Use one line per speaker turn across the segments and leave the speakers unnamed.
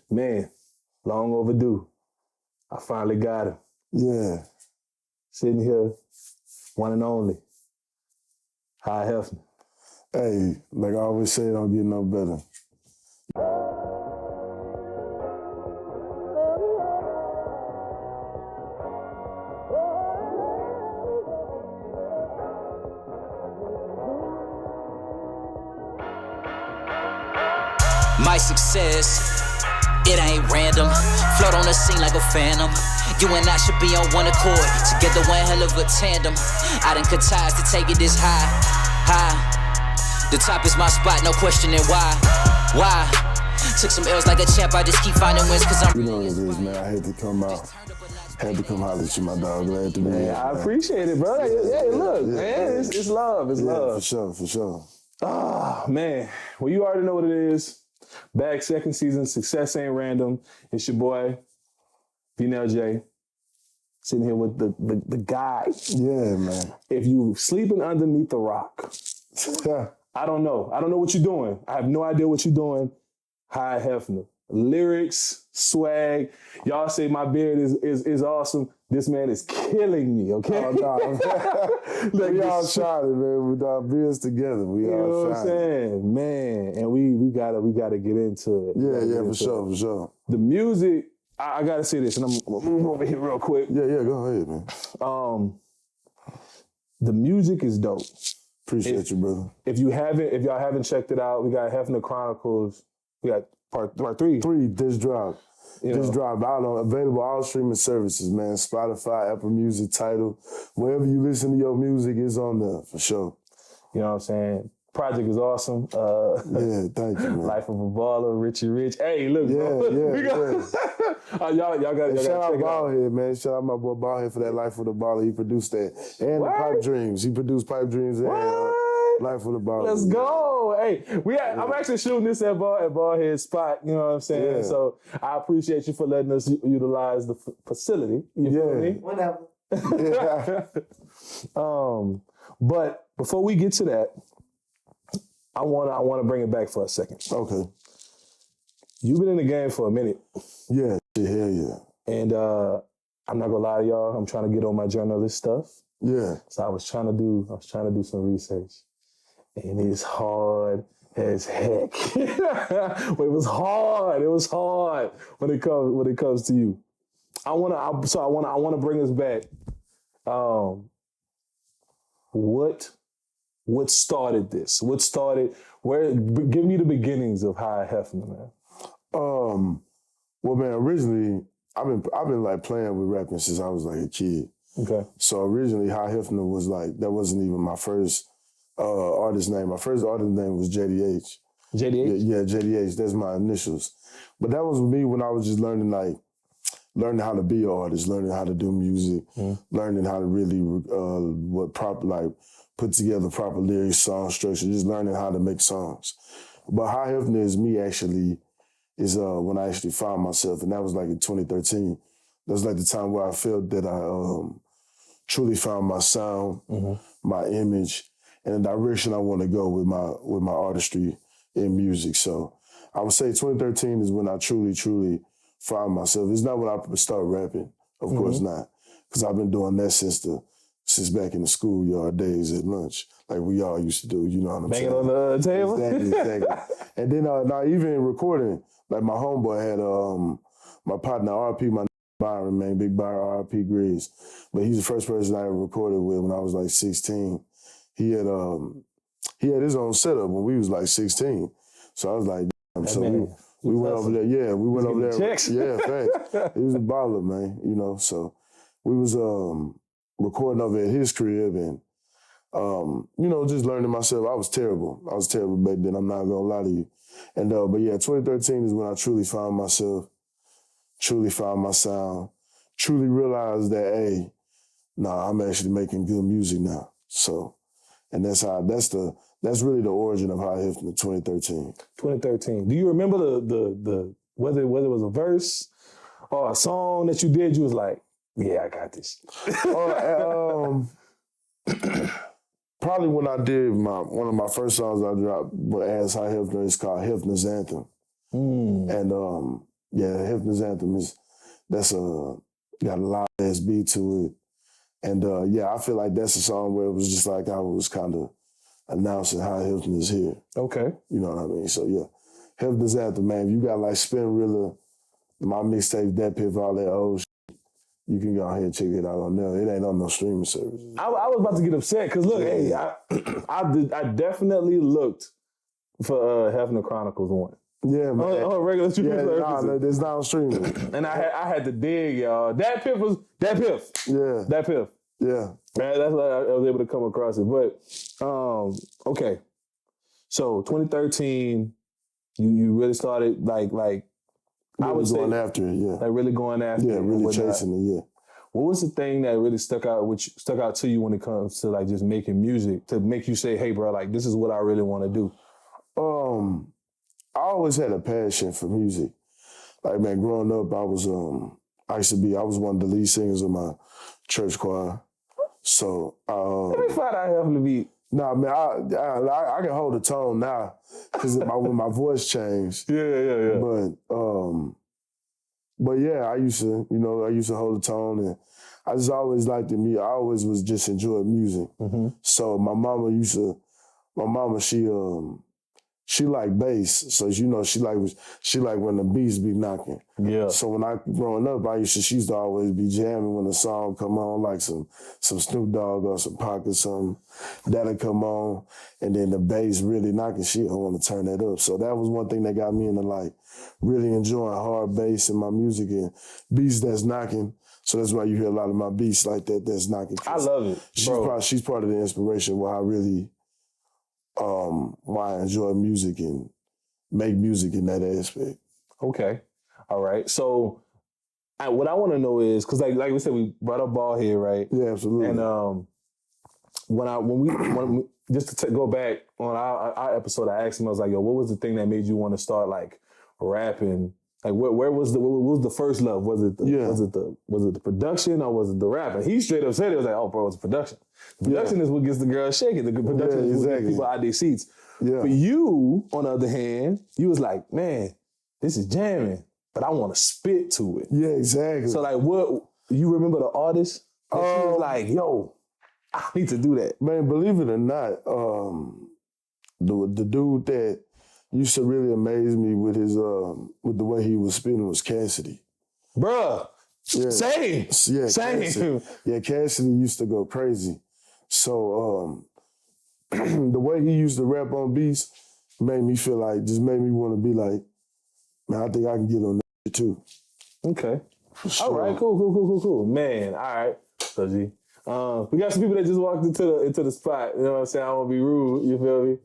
Man, long overdue. I finally got him.
Yeah.
Sitting here, one and only. Hi, Hefner.
Hey, like I always say, it don't get no better.
My success, it ain't random. Float on the scene like a phantom. You and I should be on one accord. Together one hell of a tandem. I done cut ties to take it this high. The top is my spot, no questioning why. Took some L's like a champ, I just keep finding wins cause I'm...
You know what it is, man. I had to come out. Had to come holler at you, my dog. Glad to be here.
I appreciate it, bro. Hey, look, man, it's love, it's love.
For sure.
Ah, man. Well, you already know what it is. Back second season, Success Ain't Random. It's your boy, VNLJ, sitting here with the guy.
Yeah, man.
If you sleeping underneath the rock, I don't know. I don't know what you're doing. I have no idea what you're doing. Hi, Hefner. Lyrics, swag. Y'all say my beard is awesome. This man is killing me, okay?
Oh, no. We all shining, man. With our beards together. We all shining.
You know what I'm saying? Man, and we gotta get into it.
Yeah, for sure.
The music, I gotta say this, and I'm gonna move over here real quick.
Yeah, go ahead, man.
The music is dope.
Appreciate you, brother.
If y'all haven't checked it out, we got Hefner Chronicles. We got part 3.
3 just dropped. Just dropped out on available all streaming services, man. Spotify, Apple Music, Tidal. Wherever you listen to your music, it's on there for sure.
You know what I'm saying? Project is awesome.
Yeah, thank you, man.
Life of a Baller, Richie Rich. Hey, look, bro.
Yeah.
y'all got
Shout
check
out
it out.
Ballhead, man. Shout out my boy Ballhead for that Life of the Baller. He produced that. And the Pipe Dreams. He produced Pipe Dreams and Life of the Baller.
Let's go. Hey, I'm actually shooting this at Ballhead spot, you know what I'm saying?
Yeah.
So I appreciate you for letting us utilize the facility. You feel me?
Whatever.
Yeah.
But before we get to that, I wanna bring it back for a second.
Okay.
You've been in the game for a minute.
Yeah, hell yeah.
And I'm not gonna lie to y'all, I'm trying to get on my journalist stuff.
Yeah.
So I was trying to do some research. And it's hard as heck. But it was hard when it comes to you. I wanna bring us back. What started this? Give me the beginnings of Hi Hefner, man.
Well, man, originally I've been like playing with rapping since I was like a kid.
Okay.
So originally, Hi Hefner was like, that wasn't even my first artist name. My first artist name was JDH.
JDH?
Yeah, JDH. That's my initials. But that was me when I was just learning how to be an artist, learning how to do music, learning how to really put together proper lyrics, song structure, just learning how to make songs. But Hi Hefner is me actually, is when I actually found myself, and that was like in 2013. That was like the time where I felt that I truly found my sound, my image, and the direction I want to go with my artistry in music. So I would say 2013 is when I truly found myself. It's not when I started rapping, of course not, because I've been doing that since back in the schoolyard days at lunch, like we all used to do. You know what I'm saying?
Banging on the table.
Exactly. And then now even in recording, like my homeboy had my partner RP, my Byron, man, Big Byron, RP Grizz. But he's the first person I ever recorded with when I was like 16. He had his own setup when we was like 16. So I was like, damn. So we went over there. Yeah, we went over there.
Checks.
Yeah, thanks. He was a baller, man. You know, so we was recording over at his crib and just learning myself. I was terrible back then. I'm not gonna lie to you. And but yeah, 2013 is when I truly found myself. Truly found my sound, truly realized that, hey, I'm actually making good music now. So, and that's really the origin of Hi Hefner 2013.
2013. Do you remember the whether it was a verse or a song that you did, you was like, yeah, I got this.
Probably when I did one of my first songs I dropped as Hi Hefner, it's called Hefner's Anthem. And Yeah, Hefner's anthem that's got a loud ass beat to it. And I feel like that's a song where it was just like I was kind of announcing how Hefner's here.
Okay.
You know what I mean? So yeah, Hefner's anthem, man. If you got like Spin Rilla, my mixtape, that pip, all that old shit, you can go ahead and check it out on there. It ain't on no streaming services.
I was about to get upset because look, hey, I definitely looked for Hefner Chronicles 1.
Yeah, man.
Oh, regular streaming services.
Nah, it's not on streaming.
And I had to dig, y'all. That piff.
Yeah.
That piff.
Yeah.
Man, that's why I was able to come across it. But okay. So 2013, you really started like I was
going after it, yeah.
Like really going after it.
Yeah, really chasing it, yeah.
What was the thing that really stuck out to you when it comes to like just making music to make you say, hey bro, like this is what I really want to do?
I always had a passion for music. Like, man, growing up, I was one of the lead singers of my church choir. So,
let me find out Hefner to be.
Nah, man, I can hold a tone now because when my voice changed.
Yeah.
But yeah, I used to hold a tone, and I just always liked the music. I always was just enjoying music. Mm-hmm. So my mama, she liked bass, so she like when the beats be knocking.
Yeah.
So when I growing up, she used to always be jamming when the song come on, like some Snoop Dogg or some Pac or something. That'll come on, and then the bass really knocking. She don't want to turn that up. So that was one thing that got me into like really enjoying hard bass in my music and beats that's knocking. So that's why you hear a lot of my beats like that that's knocking.
I love it, bro.
She's part of the inspiration why I really. Why I enjoy music and make music in that aspect.
Okay. All right. So what I want to know is, because like we said, we brought up Baldhead, right?
Yeah, absolutely.
And when we just to go back on our episode, I asked him, I was like, yo, what was the thing that made you want to start like rapping? Like what was the first love? Was it the production or was it the rapping? He straight up said it was like, oh bro, it's production. The production is what gets the girls shaking. The production is what gets people out their seats. Yeah. But you, on the other hand, you was like, man, this is jamming, but I want to spit to it.
Yeah, exactly.
So like, what you remember the artist? She was like, yo, I need to do that.
Man, believe it or not, the dude that used to really amaze me with his with the way he was spinning was Cassidy.
Bruh.
Yeah.
Same.
Yeah,
Same.
Cassidy used to go crazy. So the way he used to rap on beats made me want to be like, man, I think I can get on that too.
Okay. Sure. All right, cool. Man, all right. So G. We got some people that just walked into the spot. You know what I'm saying? I don't want to be rude. You feel me?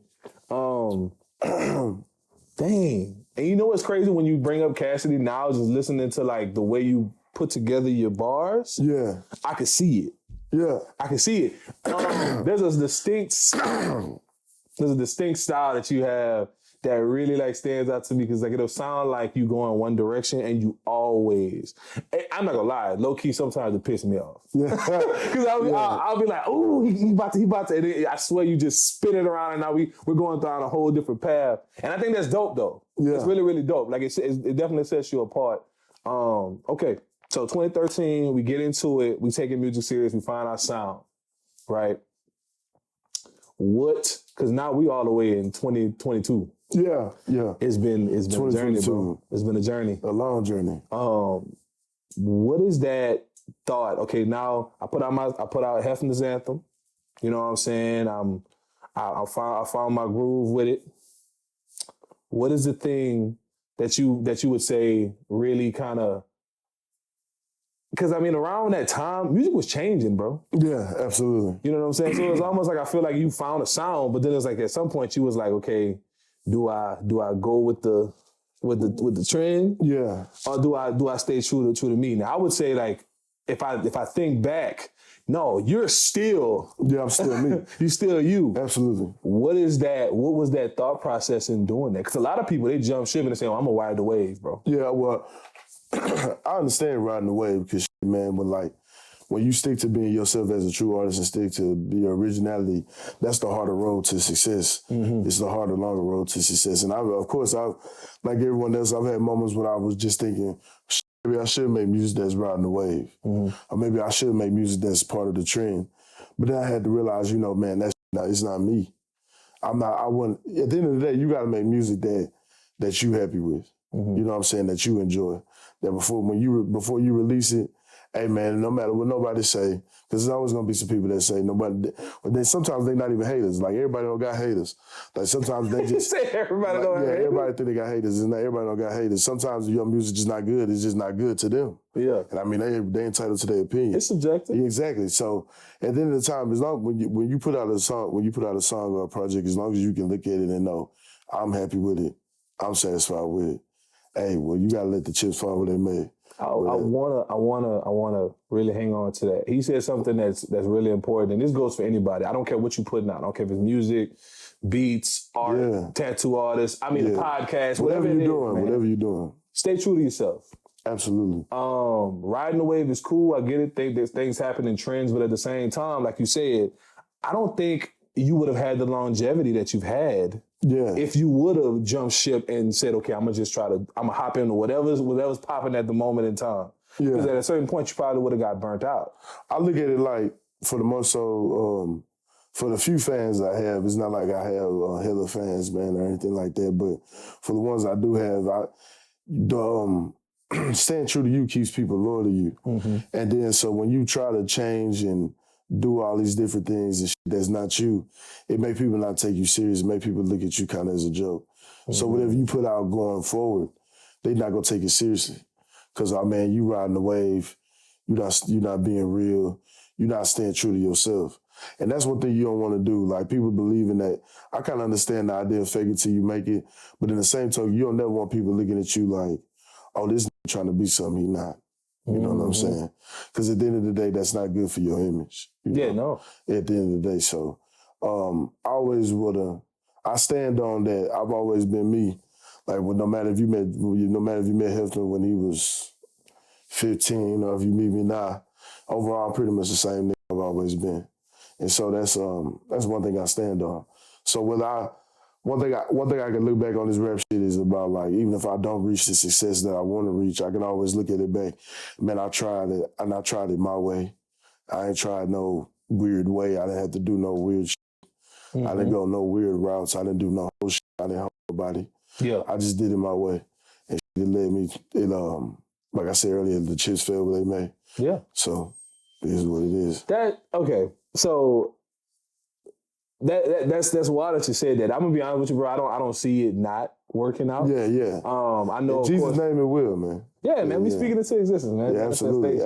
Dang. And you know what's crazy when you bring up Cassidy now, just listening to like the way you put together your bars?
Yeah.
I could see it.
Yeah.
I can see it. There's a distinct style that you have that really like stands out to me because like it'll sound like you go in one direction and you always. I'm not gonna lie, low key sometimes it pisses me off. Yeah. Because I'll be like, ooh, he about to. And then I swear you just spin it around and now we're going down a whole different path. And I think that's dope though. Yeah. It's really, really dope. Like it definitely sets you apart. Okay. So 2013, we get into it. We taking music serious. We find our sound, right? Because now we all the way in 2022.
Yeah.
It's been a journey, bro. It's been a journey.
A long journey.
What is that thought? Okay, now I put out Hefner's anthem. You know what I'm saying? I found my groove with it. What is the thing that you would say really kind of? Because, I mean, around that time, music was changing, bro.
Yeah, absolutely.
You know what I'm saying? So it was almost like I feel like you found a sound, but then it's like at some point you was like, okay, do I go with the trend?
Yeah.
Or do I stay true to me? Now I would say like if I think back, no, you're still.
Yeah, I'm still me.
You're still you.
Absolutely.
What is that? What was that thought process in doing that? Because a lot of people, they jump ship and say, oh, I'm gonna ride the wave, bro.
Yeah, well, I understand riding the wave because, man, when you stick to being yourself as a true artist and stick to your originality, that's the harder road to success. It's the harder, longer road to success. And of course, like everyone else, I've had moments when I was just thinking, maybe I should make music that's riding the wave. Or maybe I should make music that's part of the trend. But then I had to realize, man, it's not me. At the end of the day, you gotta make music that you happy with. You know what I'm saying? That you enjoy. That before you release it, hey man, no matter what nobody say, because there's always gonna be some people that say nobody. But then sometimes they not even haters. Like everybody don't got haters. Like sometimes they just
say everybody don't have haters.
Everybody think they got haters, and everybody don't got haters. Sometimes your music just not good. It's just not good to them.
Yeah,
and I mean they entitled to their opinion.
It's subjective.
Exactly. So at the end of the time, as long when you put out a song, or a project, as long as you can look at it and know I'm happy with it, I'm satisfied with it. Hey, well, you gotta let the chips fall where they may.
I wanna really hang on to that. He said something that's really important, and this goes for anybody. I don't care what you're putting out. I don't care if it's music, beats, art, tattoo artists. I mean, a podcast, whatever
you're doing.
Stay true to yourself.
Absolutely.
Riding the wave is cool. I get it. There's things happen in trends, but at the same time, like you said, I don't think you would have had the longevity that you've had if you would have jumped ship and said, okay, I'm gonna hop into whatever's popping at the moment in time. Because at a certain point, you probably would have got burnt out.
I look at it like, for the most so, for the few fans I have, it's not like I have hella fans, man, or anything like that. But for the ones I do have, staying true to you keeps people loyal to you. And then so when you try to change and do all these different things and shit that's not you, it make people not take you serious. It make people look at you kind of as a joke. So whatever you put out going forward, they not gonna take it seriously. Cause man, you riding the wave, you're not being real, you're not staying true to yourself. And that's one thing you don't want to do. Like people believing that, I kind of understand the idea of fake it till you make it, but in the same token, you don't never want people looking at you like, oh, this trying to be something he not. You know what I'm saying? Because at the end of the day, that's not good for your image.
No.
At the end of the day, so I stand on that. I've always been me. Like, no matter if you met Hefner when he was 15, or if you meet me now, overall, I'm pretty much the same nigga I've always been. And so that's one thing I stand on. So one thing I can look back on this rap shit is about, like, even if I don't reach the success that I want to reach, I can always look at it back. Man, I tried it, and I tried it my way. I ain't tried no weird way. I didn't have to do no weird shit. I didn't go no weird routes. I didn't do no whole shit. I didn't help nobody. I just did it my way. And it led me, like I said earlier, the chips fell where they may. So it is what it is.
So that's wild that you said that. I'm gonna be honest with you, bro. I don't see it not working out. I know.
In Jesus' name, it will, man.
Man. We speaking into existence, man.
Yeah, absolutely.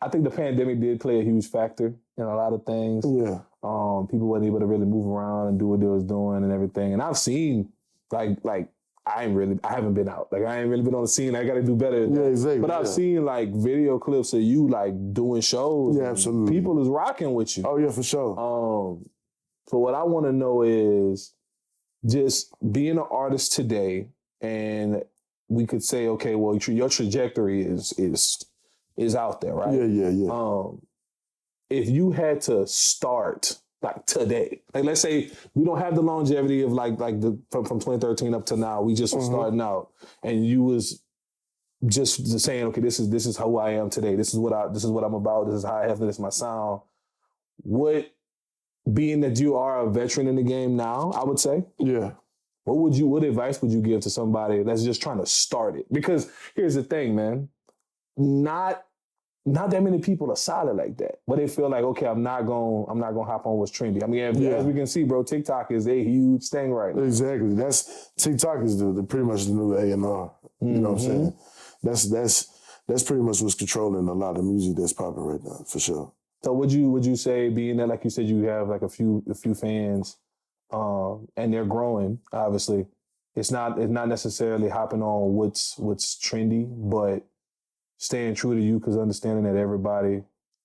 I think the pandemic did play a huge factor in a lot of things. People weren't able to really move around and do what they was doing and everything. And I've seen like I haven't been out. Like, I ain't really been on the scene. I got to do better.
Exactly.
But I've seen, like, video clips of you, like, doing shows.
Absolutely.
People is rocking with you.
Oh, yeah, for sure.
So what I want to know is just being an artist today, and we could say, okay, well, your trajectory is out there, right?
Yeah.
If you had to start, like, today, like, let's say we don't have the longevity of from 2013 up to now, we just were starting out, and you was just saying, okay, this is who I am today, this is what I'm about, this is how I have, this is my sound. Being that you are a veteran in the game now, I would say, what advice would you give to somebody that's just trying to start it? Because here's the thing, man, not that many people are solid like that, but they feel like, okay, I'm not gonna hop on what's trendy. I mean, as we can see, bro, TikTok is a huge thing right now.
Exactly. TikTok is pretty much the new A&R. You know what I'm saying? That's pretty much what's controlling a lot of music that's popping right now, for sure.
So would you say, being that, like you said, you have like a few fans, and they're growing, obviously, it's not necessarily hopping on what's trendy, but staying true to you, because understanding that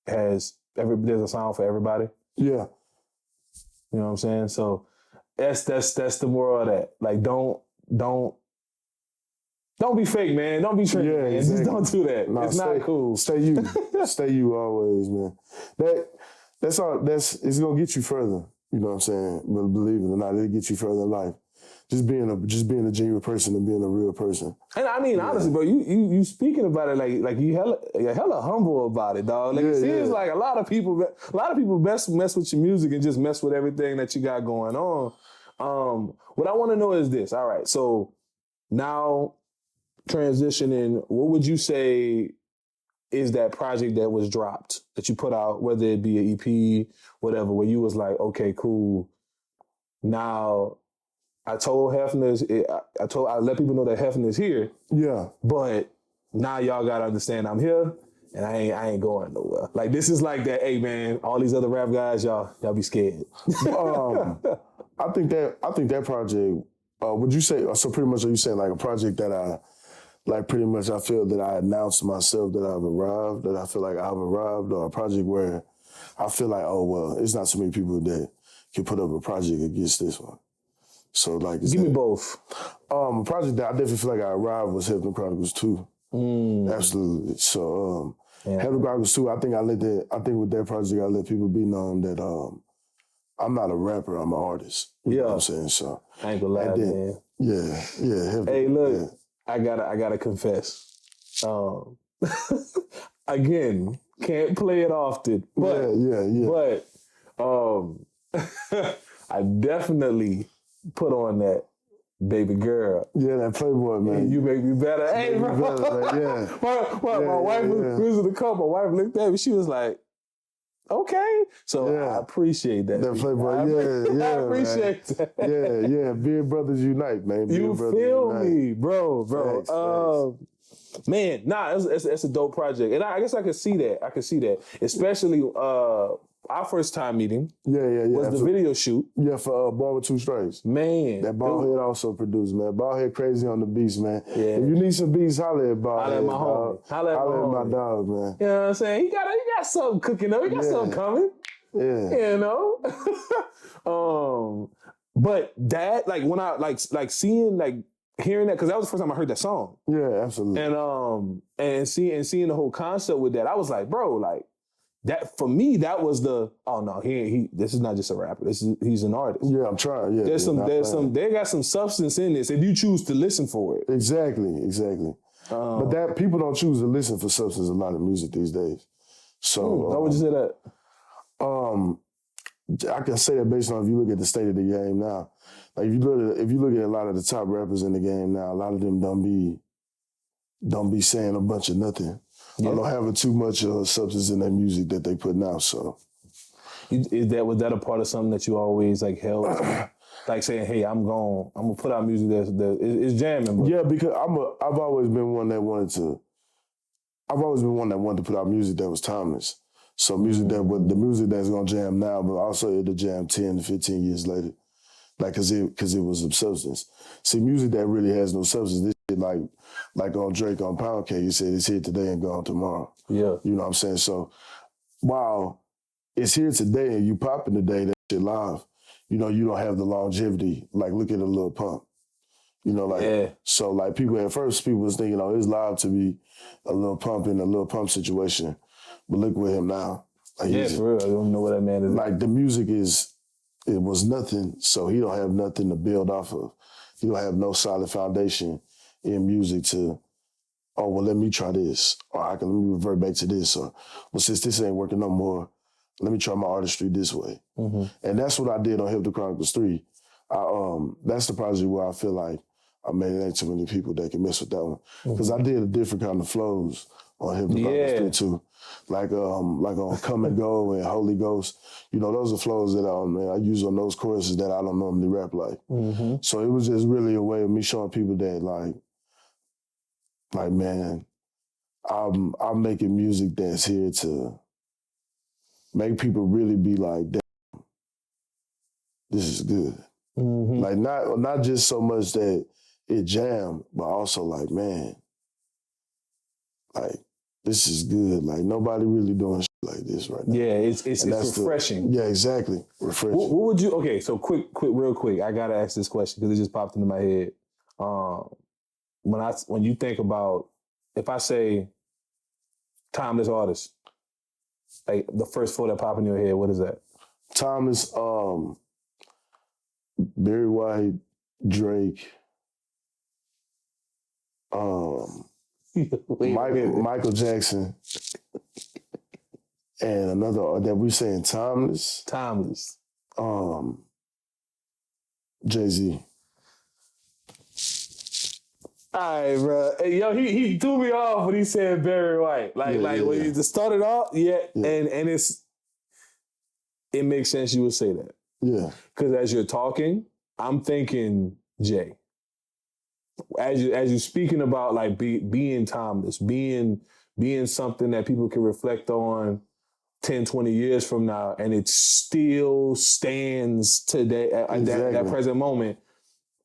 there's a sound for everybody.
Yeah.
You know what I'm saying? So that's the moral of that. Like, don't Don't be fake, man. Don't be trendy, man.
Exactly.
Just don't do that.
Nah,
it's not cool.
Stay you. Stay you always, man. That's all. It's gonna get you further. You know what I'm saying? But believe it or not, it'll get you further in life. Just being a genuine person and being a real person.
And I mean, honestly, bro, you speaking about it like you're hella humble about it, dog. Like it seems like a lot of people mess with your music and just mess with everything that you got going on. What I want to know is this. All right, so now transitioning, what would you say is that project that was dropped that you put out, whether it be an EP, whatever, where you was like, okay, cool. Now I told Hefner, I let people know that Hefner is here.
Yeah.
But now y'all gotta understand I'm here and I ain't going nowhere. Like this is like that, hey man, all these other rap guys, y'all be scared.
I think that project, would you say, so pretty much are you saying like a project that I feel that I announced to myself that I've arrived, that I feel like I've arrived, or a project where I feel like, oh, well, it's not so many people that can put up a project against this one. So like,
give me both.
A project that I definitely feel like I arrived was Hefner Chronicles 2. Absolutely. So Hefner Chronicles 2, I think with that project I let people be known that I'm not a rapper, I'm an artist. You know what I'm saying? So
I ain't gonna lie, man.
Yeah. Hefner,
hey, look, I gotta confess. Again, can't play it often. But But I definitely put on that baby girl.
Yeah, that Playboy, man.
You make me better. Hey, bro. My wife was in the car. My wife looked at me. She was like, okay. So I appreciate that.
That Playboy, I
appreciate that.
Yeah. Big brothers unite, man.
You feel me, bro. Thanks. Man, it's a dope project. And I guess I could see that. Especially our first time meeting was the video shoot.
Yeah, for Ball with Two Strikes.
Man.
That Ballhead also produced, man. Ballhead crazy on the beats, man.
Yeah.
If you need some beats, holla at Ballhead.
Holla at my homie. Holla at
my dog, man.
You know what I'm saying? He got something cooking up. He got something coming.
Yeah.
You know? But that, like, when I, like seeing, like, hearing that, because that was the first time I heard that song.
Yeah, absolutely.
And seeing the whole concept with that, I was like, bro, like, that for me, that was the this is not just a rapper. He's an artist.
Yeah, I'm trying. Yeah,
they got some substance in this if you choose to listen for it.
Exactly. But that people don't choose to listen for substance in a lot of music these days. So
how would you say that?
I can say that based on if you look at the state of the game now. Like if you look at a lot of the top rappers in the game now, a lot of them don't be saying a bunch of nothing. Yeah. I don't have too much substance in their music that they putting out. So,
was that a part of something that you always like held, like saying, "Hey, I'm gonna put out music that is jamming." But.
Yeah, because I've always been one that wanted to put out music that was timeless. So the music that's gonna jam now, but also it'll jam 10 to 15 years later, like because it was of substance. See, music that really has no substance. This shit like on Drake on Pound Cake, he said it's here today and gone tomorrow. Yeah. You know what I'm saying? So while it's here today and you popping today, that shit live, you know, you don't have the longevity. Like look at a Lil Pump. You know, so like people was thinking, it's live to be a Lil Pump in a Lil Pump situation. But look with him now. Like
for real. I don't know what that man is.
Like the music it was nothing, so he don't have nothing to build off of. He don't have no solid foundation in music to, let me try this. Or let me revert back to this. Or, since this ain't working no more, let me try my artistry this way. Mm-hmm. And that's what I did on Hefner Chronicles 3. That's the project where I feel like I made it ain't too many people that can mess with that one. Because I did a different kind of flows on Hefner Chronicles 3 too. Like on Come and Go and Holy Ghost. You know, those are flows that I use on those choruses that I don't normally rap like. Mm-hmm. So it was just really a way of me showing people that like man, I'm making music that's here to make people really be like, damn, this is good. Mm-hmm. Like not just so much that it jammed, but also like, man, like this is good. Like nobody really doing shit like this right now.
Yeah, it's refreshing.
Yeah, exactly. Refreshing.
What would you? Okay, so real quick. I gotta ask this question because it just popped into my head. when you think about, if I say timeless artist, like the first four that pop in your head, what is that?
Timeless, Barry White, Drake, Michael Jackson, and another that we saying timeless.
Timeless.
Jay-Z.
All right, bro. Hey, yo, he threw me off when he said Barry White. When he just started off, and it makes sense you would say that.
Yeah.
Because as you're talking, I'm thinking Jay. As you're speaking about like being timeless, being something that people can reflect on 10, 20 years from now, and it still stands today at that present moment,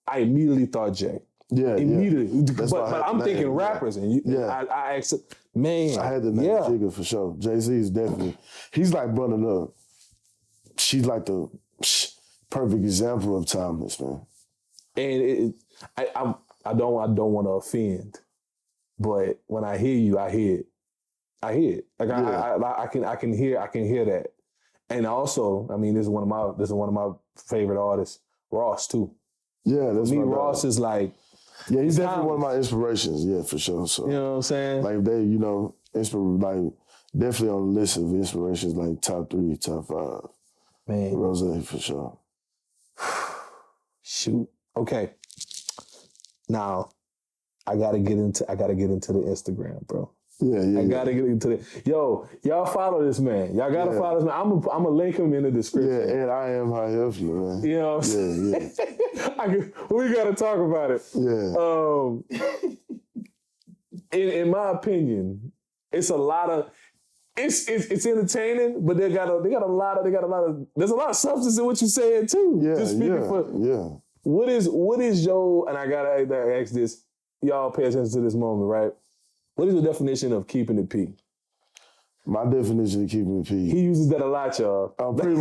I immediately thought Jay.
Yeah,
immediately.
Yeah.
But I'm thinking rappers, and I accept. Man,
I had to name Jigga for sure. Jay-Z is definitely. He's like running up. She's like the perfect example of timeless, man. And
I don't want to offend, but when I hear you, I hear it. Like I can hear that. And also, I mean, this is one of my favorite artists, Ross too.
Yeah, that's
me. Ross is like.
Yeah, he's definitely one of my inspirations. Yeah, for sure. So
you know what I'm saying?
Like they, like definitely on the list of inspirations, like top 3, top 5.
Man,
Rose for sure.
Shoot. Okay. Now, I gotta get into the Instagram, bro.
Yeah.
I gotta get into it. Yo, y'all follow this man. Y'all gotta follow this man. I'm gonna link him in the description.
Yeah, and I am high Hefner, man.
You know what I'm saying? We gotta talk about it.
Yeah.
In my opinion, it's a lot of it's entertaining, but they got a lot of there's a lot of substance in what you're saying too.
Yeah.
What is your, and I gotta ask this, y'all pay attention to this moment, right? What is the definition of keeping it P?
My definition of keeping it P.
He uses that a lot, y'all.
Pretty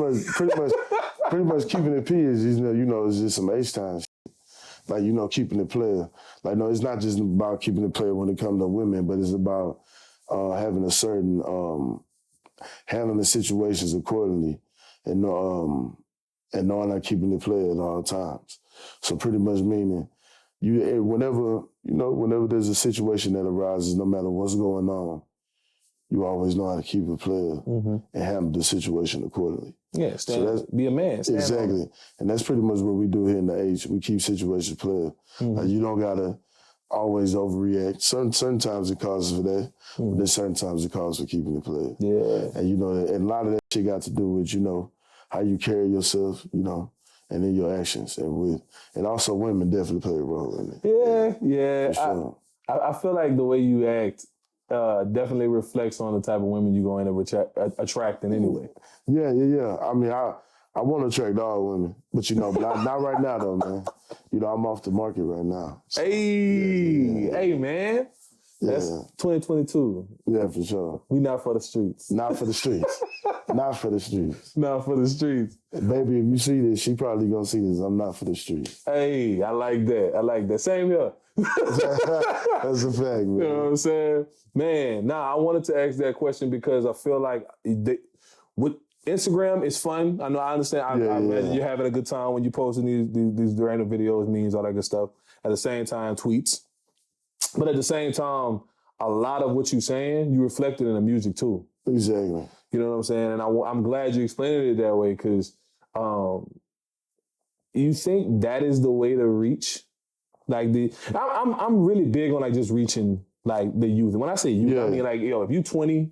much keeping it P is, it's just some H-time shit. Like, keeping it player. Like, no, it's not just about keeping it player when it comes to women, but it's about having a certain, handling the situations accordingly and knowing I'm keeping it player at all times. So pretty much meaning, whenever there's a situation that arises, no matter what's going on, you always know how to keep it player and handle the situation accordingly.
Yeah, be a man.
Exactly. And that's pretty much what we do here in the H. We keep situations player. Like, you don't gotta always overreact. Certain times it causes for that, but there's certain times it causes for keeping it player.
Yeah.
And and a lot of that shit got to do with, how you carry yourself, and in your actions, and also women definitely play a role in it.
Yeah.
Sure.
I feel like the way you act definitely reflects on the type of women you go in and attracting anyway.
Yeah. I mean, I want to attract all women, but but not right now though, man. I'm off the market right now. So,
hey, man. That's 2022.
Yeah, for sure.
We not for the streets.
Not for the streets. Not for the streets.
Not for the streets.
Baby, if you see this, she probably gonna see this. I'm not for the streets.
Hey, I like that. Same here.
That's a fact, man.
You know what I'm saying? Man, I wanted to ask that question because I feel like with Instagram, it's fun. I understand. I imagine you're having a good time when you're posting these random videos, memes, all that good stuff. At the same time, tweets. But at the same time, a lot of what you're saying, you reflected in the music too.
Exactly.
You know what I'm saying? And I'm glad you explained it that way because you think that is the way to reach? Like I'm really big on like just reaching like the youth. And when I say youth, I mean like, if you 20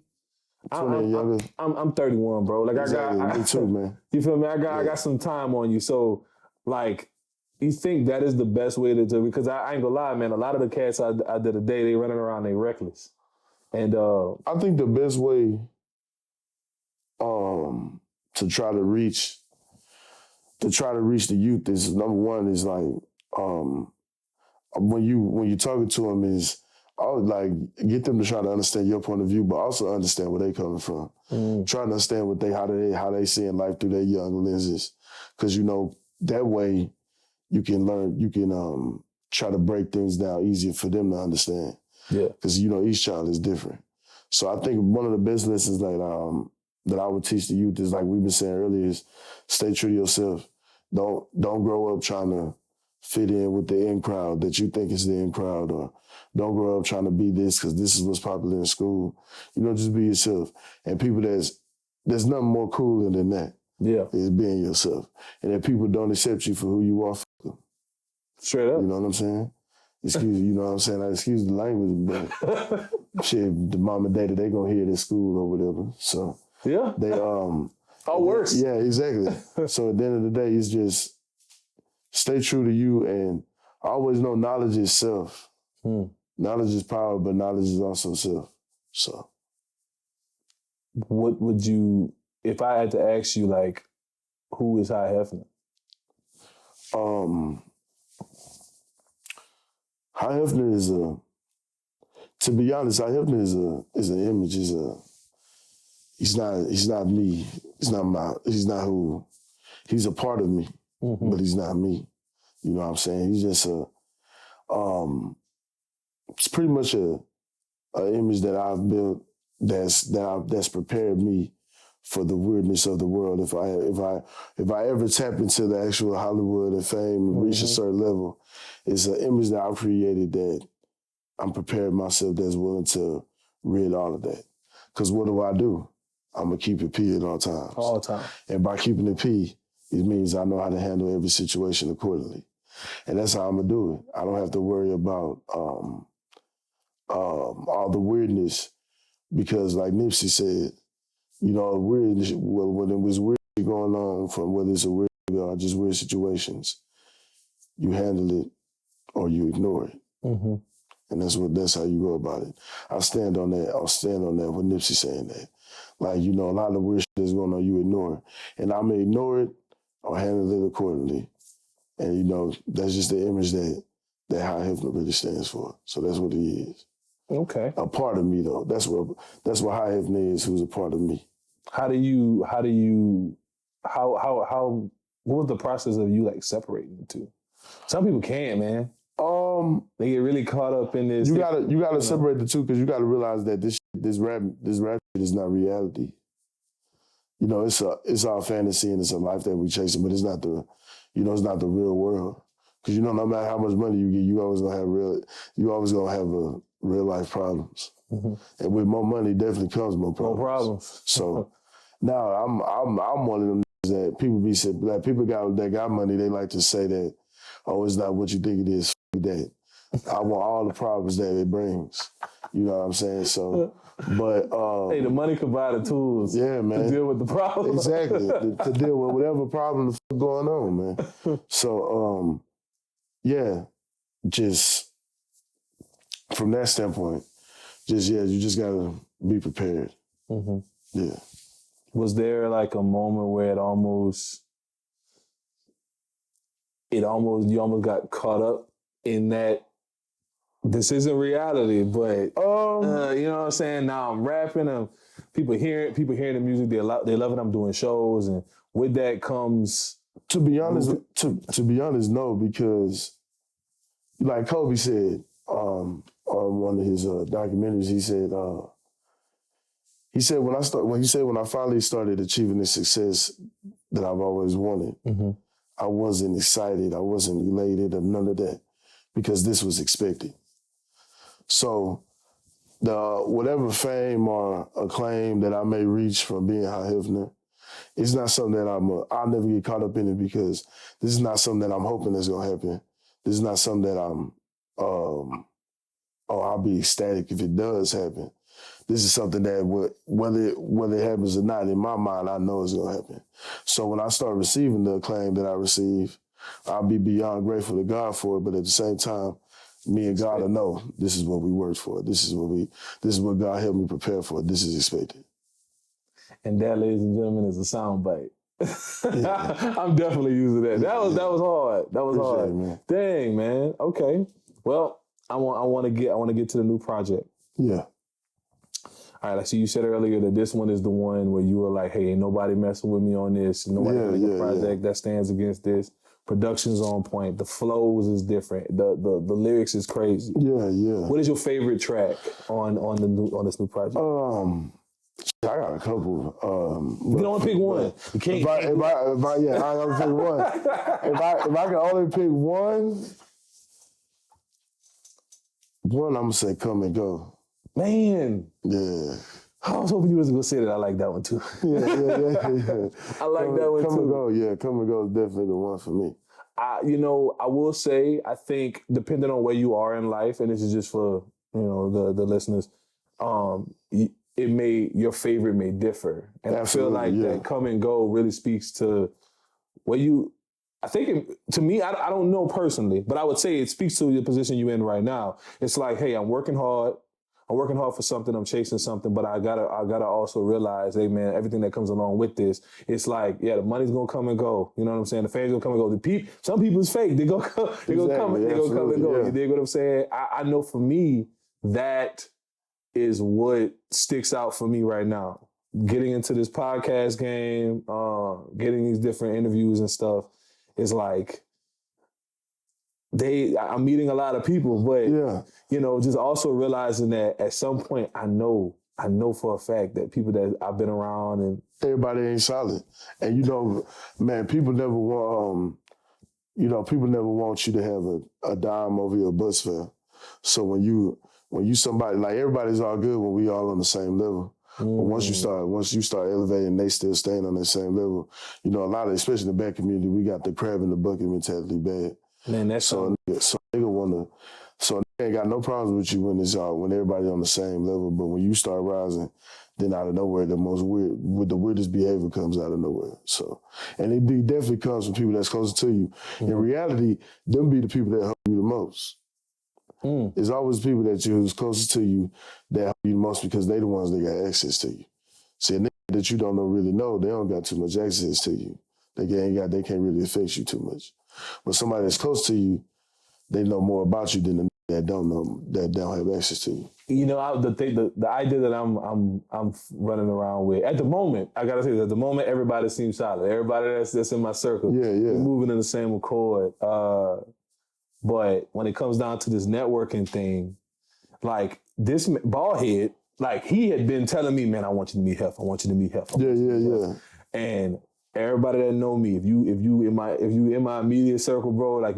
and younger. I'm 31, bro. Like
exactly. Me too, man.
You feel me? I got some time on you. So like, you think that is the best way to do it? Because I ain't gonna lie, man, a lot of the cats I did a day, they running around, they reckless. And
I think the best way to try to reach the youth is, number one, is like when you're talking to them is like get them to try to understand your point of view, but also understand where they coming from. Trying to understand how they seeing life through their young lenses. Because that way you can learn, you can try to break things down easier for them to understand.
Yeah.
Because, each child is different. So I think one of the best lessons that I would teach the youth is, like we've been saying earlier, is stay true to yourself. Don't grow up trying to fit in with the in crowd that you think is the in crowd, or don't grow up trying to be this because this is what's popular in school. Just be yourself. And people there's nothing more cooler than that.
Yeah.
Is being yourself. And if people don't accept you for who you are,
straight up.
You know what I'm saying? You know what I'm saying? Excuse the language, but shit, the mom and daddy, they gonna hear it at school or whatever. So
yeah.
They
how worse.
Yeah, exactly. So at the end of the day, it's just stay true to you and always know knowledge is self. Knowledge is power, but knowledge is also self. So
what would you, if I had to ask you, like, who is High Hefner?
High Hefner is to be honest, High Hefner is an image. He's not me. He's not who. He's a part of me, but he's not me. You know what I'm saying? He's just it's pretty much a image that I've built that's prepared me for the weirdness of the world. If I ever tap into the actual Hollywood and fame and reach a certain level, it's an image that I've created that I'm prepared myself that's willing to rid all of that. Because what do? I'm going to keep it P at all times.
All the time.
And by keeping it P, it means I know how to handle every situation accordingly. And that's how I'm going to do it. I don't have to worry about all the weirdness because, like Nipsey said, weirdness, when it was weird going on, from whether it's a weird or just weird situations, you handle it or you ignore it. And that's how you go about it. I stand on that. I'll stand on that with Nipsey saying that. Like, a lot of weird shit that's going on, you ignore it. And I may ignore it or handle it accordingly. And, that's just the image that High Hefner really stands for. So that's what he is.
Okay.
A part of me, though. That's what High Hefner is, who's a part of me.
What was the process of you, like, separating the two? Some people can't, man. They get really caught up in this.
You gotta separate the two because you gotta realize that this rap shit is not reality. It's our fantasy and it's a life that we chasing, but it's not the real world. Because no matter how much money you get, you always gonna have real life problems. And with more money, definitely comes more problems.
More problems.
So now I'm one of them that people be saying, like, people that got money, they like to say that, oh, it's not what you think it is. That I want all the problems that it brings. You know what I'm saying? So, but
hey, the money can buy the tools.
Yeah, man.
To deal with the problem.
Exactly. to deal with whatever problem the fuck going on, man. So, yeah, just from that standpoint, you just gotta be prepared. Yeah.
Was there like a moment where you almost got caught up in that this isn't reality, but you know what I'm saying? Now I'm rapping and people hearing the music, they love it. I'm doing shows, and with that comes.
To be honest, no, because like Kobe said on one of his documentaries, he said when I finally started achieving the success that I've always wanted, I wasn't excited, I wasn't elated or none of that, because this was expected. So whatever fame or acclaim that I may reach from being High Hefner, it's not something that I'll never get caught up in it, because this is not something that I'm hoping that's gonna happen. This is not something that I'll be ecstatic if it does happen. This is something that whether it happens or not, in my mind, I know it's gonna happen. So when I start receiving the acclaim that I receive, I'll be beyond grateful to God for it, but at the same time, me and God will know this is what we worked for. This is what God helped me prepare for. This is expected.
And that, ladies and gentlemen, is a sound bite.
Yeah.
I'm definitely using that. That was hard. That was
Appreciate
hard.
it, man.
Dang, man. Okay. Well, I want to get to the new project.
Yeah.
All right. I see you said earlier that this one is the one where you were like, "Hey, ain't nobody messing with me on this. Nobody make a project that stands against this." Production's on point. The flows is different. The lyrics is crazy.
Yeah, yeah.
What is your favorite track on this new project?
I got a couple.
You can only pick one. You can't.
I only pick one. if I can only pick one, I'm gonna say "Come and Go."
Man.
Yeah.
I was hoping you was gonna say that. I like that one too.
Yeah.
I like that one too.
Come and Go. Yeah, Come and Go is definitely the one for me.
I will say, I think depending on where you are in life, and this is just for the listeners, your favorite may differ, and
Absolutely,
I feel like that Come and Go really speaks to where you. I think to me, I don't know personally, but I would say it speaks to the position you're in right now. It's like, hey, I'm working hard for something, I'm chasing something, but I gotta also realize, hey man, everything that comes along with this, it's like, yeah, the money's gonna come and go. You know what I'm saying? The fans gonna come and go. Some people's fake. They gonna come and go.
Yeah.
You dig what I'm saying? I know for me, that is what sticks out for me right now. Getting into this podcast game, getting these different interviews and stuff, is like, I'm meeting a lot of people, but just also realizing that at some point I know for a fact that people that I've been around and
everybody ain't solid. And man, people never want you to have a dime over your bus fare. So when you somebody, like, everybody's all good when we all on the same level. But once you start elevating, they still staying on that same level. A lot of, especially in the black community, we got the crab in the bucket mentality bad.
Man, that's
so nigga ain't got no problems with you when everybody on the same level. But when you start rising, then out of nowhere, the weirdest behavior comes out of nowhere. So, and it definitely comes from people that's closer to you. In reality, them be the people that help you the most. It's always people who's closest to you that help you the most, because they the ones that got access to you. See, a nigga that you don't really know, they don't got too much access to you. They can't really affect you too much. But somebody that's close to you, they know more about you than the that don't have access to you.
The idea that I'm running around with at the moment, I gotta say that at the moment, everybody seems solid. Everybody that's in my circle, we're moving in the same accord. But when it comes down to this networking thing, like, this ballhead, like, he had been telling me, man, I want you to meet Hef. I want you to meet Hef.
Yeah.
And everybody that know me, if you in my immediate circle, bro, like,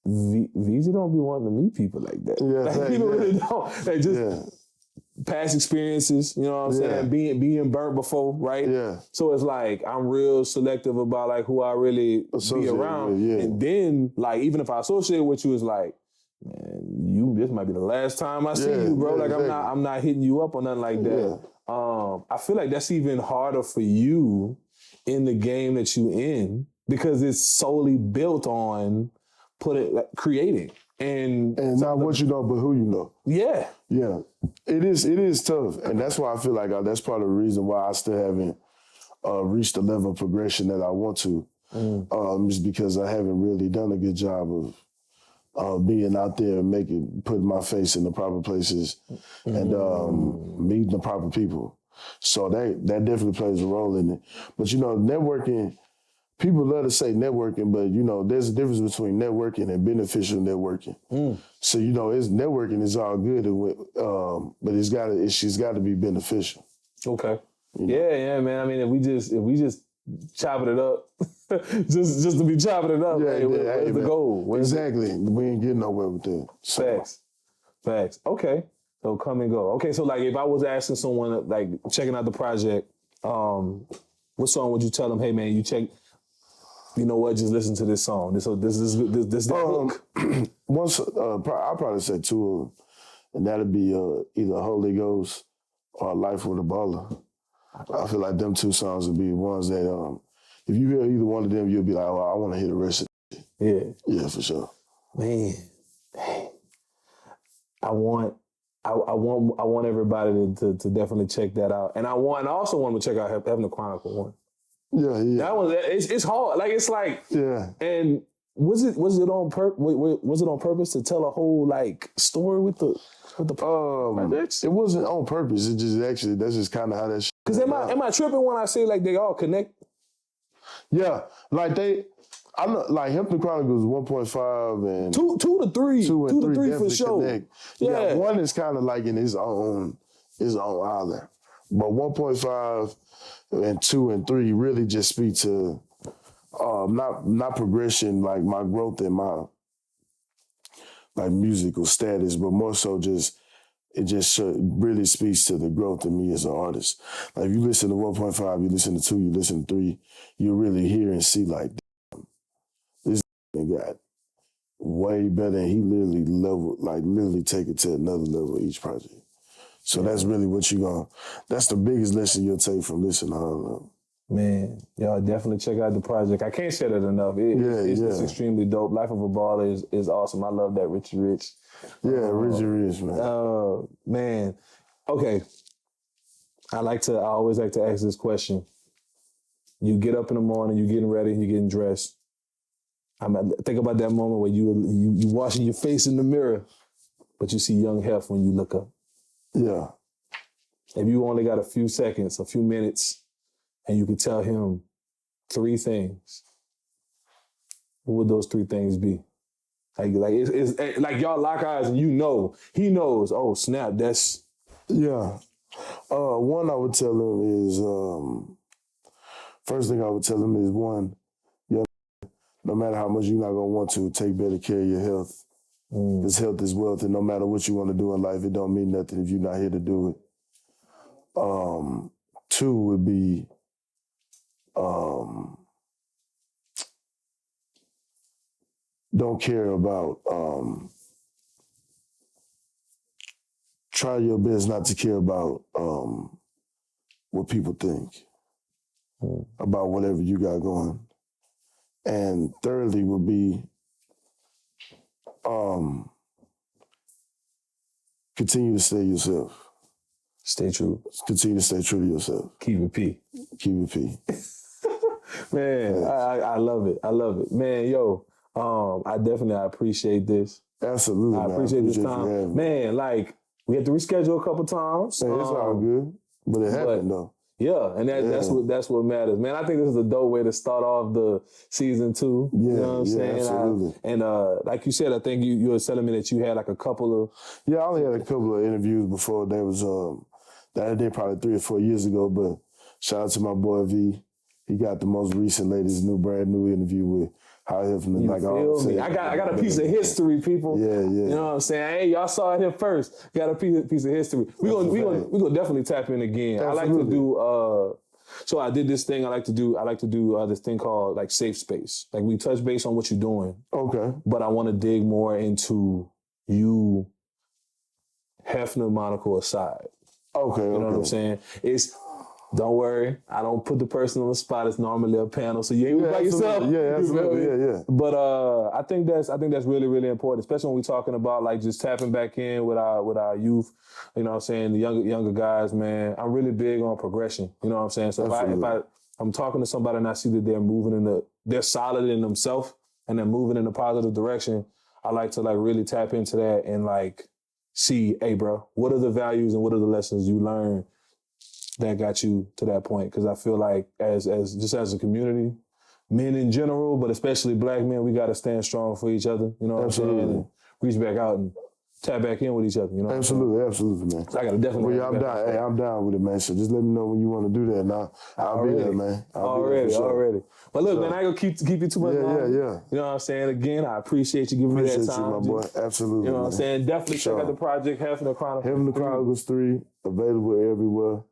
Visa don't be wanting to meet people like that.
Yeah,
like, people really don't. Like, just past experiences, you know what I'm saying? Being burnt before, right?
Yeah.
So it's like, I'm real selective about, like, who I really be around. And then, like, even if I associate with you, it's like, man, this might be the last time I see you, bro. Like, exactly. I'm not hitting you up or nothing like that. I feel like that's even harder for you in the game that you in, because it's solely built on creating. And
not what you know, but who you know.
Yeah.
Yeah. It is tough. And that's why I feel like that's part of the reason why I still haven't reached the level of progression that I want to. Is because I haven't really done a good job of being out there and putting my face in the proper places and meeting the proper people. So that definitely plays a role in it. But networking, people love to say networking, but there's a difference between networking and beneficial networking. So networking is all good, but she's got to be beneficial.
Okay. Yeah, man. I mean, if we just chopping it up, just to be chopping it up, where's the goal?
Exactly. We ain't getting nowhere with that. So.
Facts. Okay. So Come and Go. Okay, so, like, if I was asking someone, like, checking out the project, what song would you tell them, hey man, you know what, just listen to this song. This the hook.
I'll probably say two of them, and that'll be either Holy Ghost or Life with a Baller. I feel like them two songs would be ones that, if you hear either one of them, you'll be like, oh, I want to hear the rest of it. Yeah, for sure.
Man, I want everybody to definitely check that out, and I also want to check out Hefner Chronicles 1.
Yeah.
That one, it's hard. Like, it's like, and was it on purpose to tell a whole, like, story with the projects?
It wasn't on purpose. It just actually, that's just kind of how that shit.
Because am I tripping when I say, like, they all connect?
Yeah, like I know, like Hefner Chronicles 1.5 and
two to three.
2 and 3
for
definitely
sure.
connect.
Yeah.
One is kind of like in his own island. But 1.5 and 2 and 3 really just speak to not progression, like my growth in my like musical status, but more so really speaks to the growth of me as an artist. Like if you listen to 1.5, you listen to 2, you listen to 3, you really hear and see like, damn, this got way better, and he literally take it to another level each project. So that's really that's the biggest lesson you'll take from listening to all of them.
Man, y'all definitely check out the project. I can't say that enough. It's extremely dope. Life of a Baller is awesome. I love that Richie Rich.
Yeah, Richie Rich, man.
Man. Okay. I always like to ask this question. You get up in the morning, you're getting ready, you're getting dressed. Think about that moment where you washing your face in the mirror, but you see young Hef when you look up.
Yeah.
If you only got a few seconds, a few minutes, and you could tell him 3 things, what would those 3 things be? It's like y'all lock eyes and he knows, oh snap, that's...
Yeah. One I would tell him is, first thing I would tell him is one, no matter how much you're not gonna want to, take better care of your health. Because health is wealth, and no matter what you want to do in life, it don't mean nothing if you're not here to do it. 2 would be, don't care about, try your best not to care about what people think about whatever you got going. And thirdly would be, continue to stay yourself.
Stay true.
Continue to stay true to yourself.
Keep it P.
Keep it P.
Man, I love it. I love it. Man, yo, I appreciate this.
Absolutely,
I appreciate this time. Man, like, we had to reschedule a couple times.
Man, it's all good. But it happened, though.
Yeah, and that's what matters. Man, I think this is a dope way to start off the season 2.
Yeah,
you know what I'm saying?
Absolutely.
Like you said, I think you were telling me that you had like a couple of...
Yeah, I only had a couple of interviews before. There was, that I did probably 3 or 4 years ago, but shout out to my boy V. He got the most recent, brand new interview with How Hefner.
Like feel me? I got a piece of history, people.
Yeah.
You know what I'm saying? Hey, y'all saw it here first. Got a piece of history. We gonna definitely tap in again.
Absolutely.
I like to do so I did this thing. I like to do this thing called like safe space. Like we touch base on what you're doing.
Okay.
But I want to dig more into you, Hefner, Monaco aside.
Okay.
You know what I'm saying? Don't worry, I don't put the person on the spot. It's normally a panel, so you ain't by yourself.
Yeah, absolutely. Yeah.
But I think that's really, really important, especially when we're talking about like just tapping back in with our youth. You know what I'm saying? The younger guys, man. I'm really big on progression. You know what I'm saying? So if I'm talking to somebody and I see that they're solid in themselves and they're moving in a positive direction, I like to like really tap into that and like see, hey, bro, what are the values and what are the lessons you learn that got you to that point? Because I feel like as a community, men in general, but especially black men, we got to stand strong for each other. You know what I'm saying? And reach back out and tap back in with each other. You know?
Absolutely, man.
So I got to definitely.
Well, I'm down with it, man. So just let me know when you want to do that. Now I'll be there, man.
Already. But look, man, I ain't gonna keep you too much longer.
Yeah.
You know what I'm saying? Again, I appreciate you giving me that time.
You, my boy. Absolutely.
You know what I'm saying? Definitely check out the project, Hefner Chronicles.
Hefner Chronicles 3, available everywhere.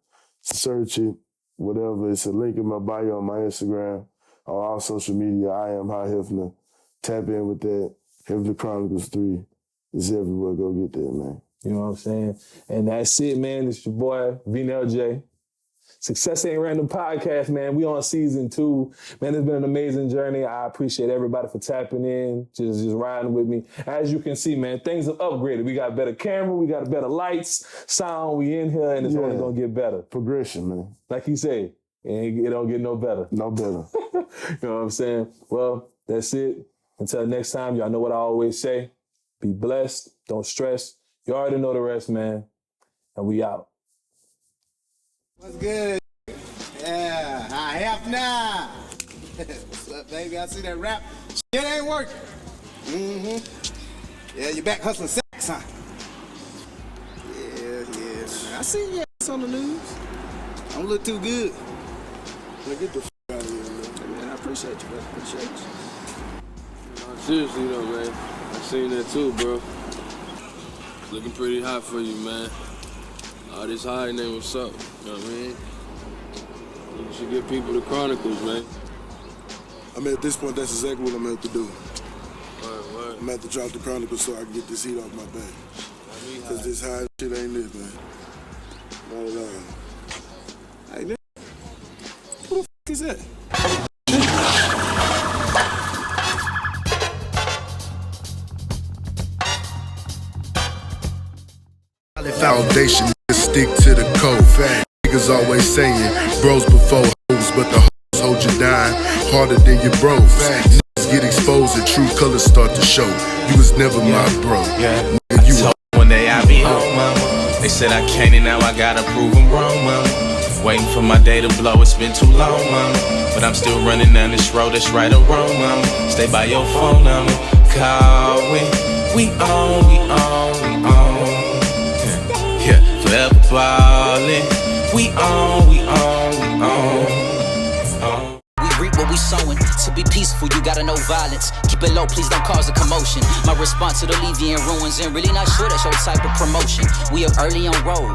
Search it, whatever. It's a link in my bio on my Instagram, on all social media. I am High Hefner. Tap in with that. Hefner Chronicles 3 is everywhere. Go get that, man.
You know what I'm saying? And that's it, man. It's your boy, VNLJ. Success Ain't Random Podcast, man. We on season 2. Man, it's been an amazing journey. I appreciate everybody for tapping in, just riding with me. As you can see, man, things have upgraded. We got better camera, we got better lights, sound, we in here, and it's only gonna get better.
Progression, man.
Like he said, it don't get no better.
No better.
You know what I'm saying? Well, that's it. Until next time, y'all know what I always say. Be blessed, don't stress. You already know the rest, man. And we out.
What's good? Yeah, Hefner. What's up, baby? I see that rap. Shit ain't working. Yeah, you back hustling sex, huh? Yeah. I see your ass on the news. Don't look too good.
Man, get the out of here, man.
Man, I appreciate you, man. Appreciate you.
No, seriously though, man. I seen that too, bro. Looking pretty hot for you, man. All this high name, what's up? You know what I mean? You should give people the Chronicles, man.
I mean, at this point, that's exactly what I'm going to have to do.
Word.
I'm going to have to drop the Chronicles so I can get this heat off my back. Because this high shit ain't it, man. Not at all.
Hey, nigga. Who the f*** is that?
Foundation, stick to the code. Niggas always saying, bros before hoes, but the hoes hold you down harder than your bros. Niggas get exposed and true colors start to show. You was never my bro. Nigga, you
so one day I be home, mama. They said I can't and now I gotta prove them wrong, mama. Waiting for my day to blow, it's been too long, mama. But I'm still running down this road that's right or wrong, mama. Stay by your phone, mama. Call we on. Yeah, forever ballin'. We on.
We reap what we sowing. To be peaceful, you gotta know violence. Keep it low, please don't cause a commotion. My response to the alleviating ruins, and really not sure that's your type of promotion. We up early on rolling.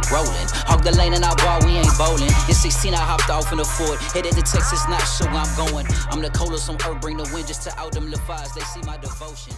Hog the lane and our ball, we ain't bowling. In 16, I hopped off in the Ford. Headed to Texas, not sure where I'm going. I'm the coldest on earth, bring the wind just to out them LaFaz. They see my devotion.